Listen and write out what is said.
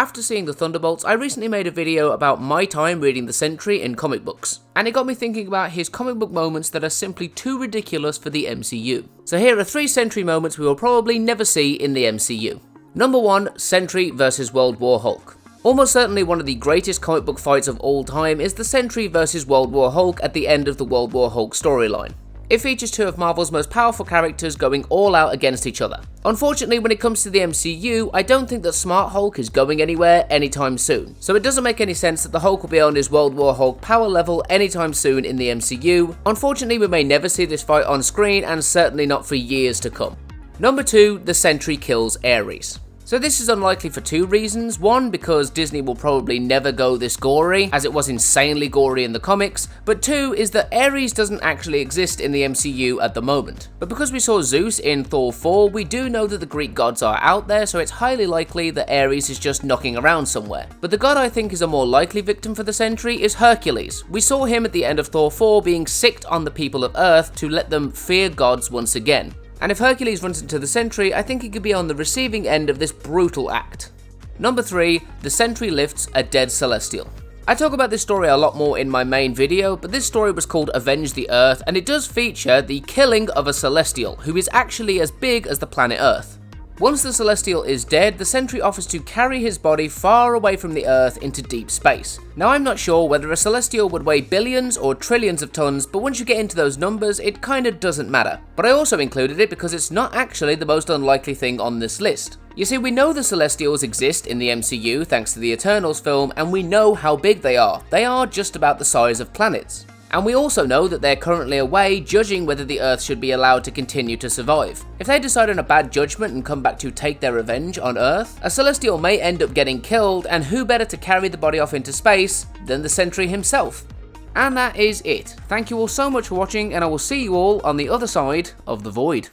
After seeing the Thunderbolts, I recently made a video about my time reading the Sentry in comic books, and it got me thinking about his comic book moments that are simply too ridiculous for the MCU. So here are 3 Sentry moments we will probably never see in the MCU. Number 1, Sentry vs World War Hulk. Almost certainly one of the greatest comic book fights of all time is the Sentry vs World War Hulk at the end of the World War Hulk storyline. It features 2 of Marvel's most powerful characters going all out against each other. Unfortunately, when it comes to the MCU, I don't think that Smart Hulk is going anywhere anytime soon, so it doesn't make any sense that the Hulk will be on his World War Hulk power level anytime soon in the MCU. Unfortunately, we may never see this fight on screen, and certainly not for years to come. Number 2, the Sentry kills Ares. So this is unlikely for 2 reasons. One, because Disney will probably never go this gory, as it was insanely gory in the comics, but 2 is that Ares doesn't actually exist in the MCU at the moment. But because we saw Zeus in Thor 4, we do know that the Greek gods are out there, so it's highly likely that Ares is just knocking around somewhere. But the god I think is a more likely victim for the Sentry is Hercules. We saw him at the end of Thor 4 being sicked on the people of Earth to let them fear gods once again. And if Hercules runs into the Sentry, I think he could be on the receiving end of this brutal act. Number 3, the Sentry lifts a dead Celestial. I talk about this story a lot more in my main video, but this story was called Avenge the Earth, and it does feature the killing of a Celestial, who is actually as big as the planet Earth. Once the Celestial is dead, the Sentry offers to carry his body far away from the Earth into deep space. Now I'm not sure whether a Celestial would weigh billions or trillions of tons, but once you get into those numbers, it kinda doesn't matter. But I also included it because it's not actually the most unlikely thing on this list. You see, we know the Celestials exist in the MCU thanks to the Eternals film, and we know how big they are. They are just about the size of planets. And we also know that they're currently away judging whether the Earth should be allowed to continue to survive. If they decide on a bad judgment and come back to take their revenge on Earth, a Celestial may end up getting killed, and who better to carry the body off into space than the Sentry himself? And that is it. Thank you all so much for watching, and I will see you all on the other side of the void.